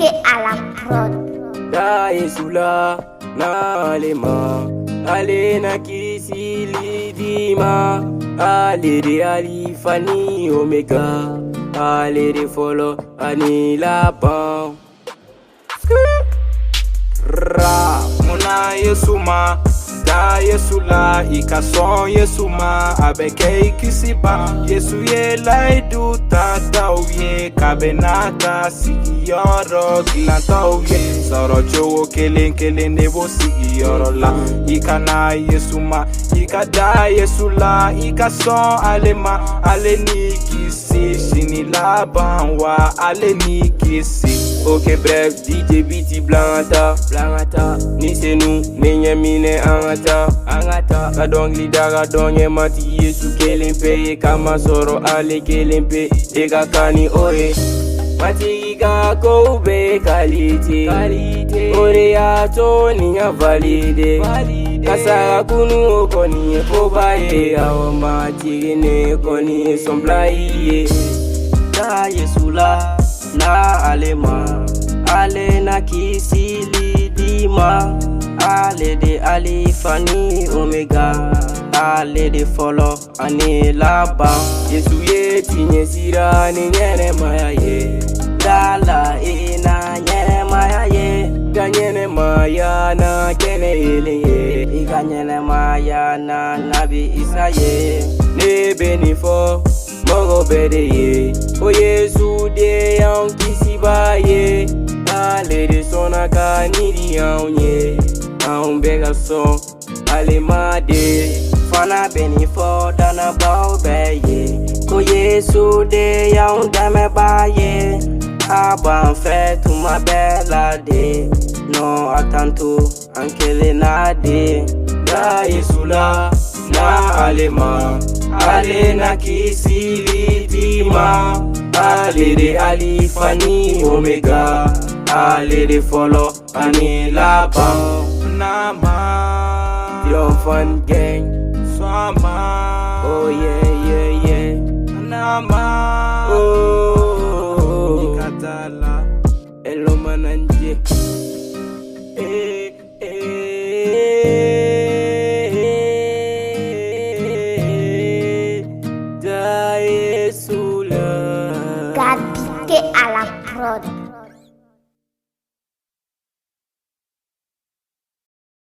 Piqué à la prod. Da Yesula na alema ale na kisili dima ale de alifani omega ale de follow ani lapang ra muna Yesuma da Yesula ikason Yesuma abeke kisiba Yesu ye laidu tata uye kabenata sigiyoro glanta uye soro jowo kelen nebo sigiyoro la ikana Yesuma ikada Yesula ikason alema aleni kisi shini labanwa aleni kisi. Ok bref, DJ BT Blangata ni c'est nous, nenye mine angata kadong lidara donye mati Yesu kelimpe kama soro ale kelimpe ega kani oe mati iga koube kalite ore ya to niya valide kasara kunu okoni kobaye awa mati ne koni somblaiye da Yesula na alema ale na kisili dima ale de alifani omega ale de follow ani laba Yesu ye tinye sira ni nyene maya ye dala ina nyene maya ye ganyene maya na kene ele ye iganyene maya na nabi Isa ye ne benifo mogo bede ye o Yesu de yang kisiba ye ale de sona ka nidi ye aun bega so ale made fana benifo dana bao be ye ko Yesu de yang dame ba ye aban fe tuma bela de no atanto ankele na de da Yesula na alema ale na kisili dima ale de alifani omega ale de follow ani laba nama Young Fun Gang Swama oh yeah nama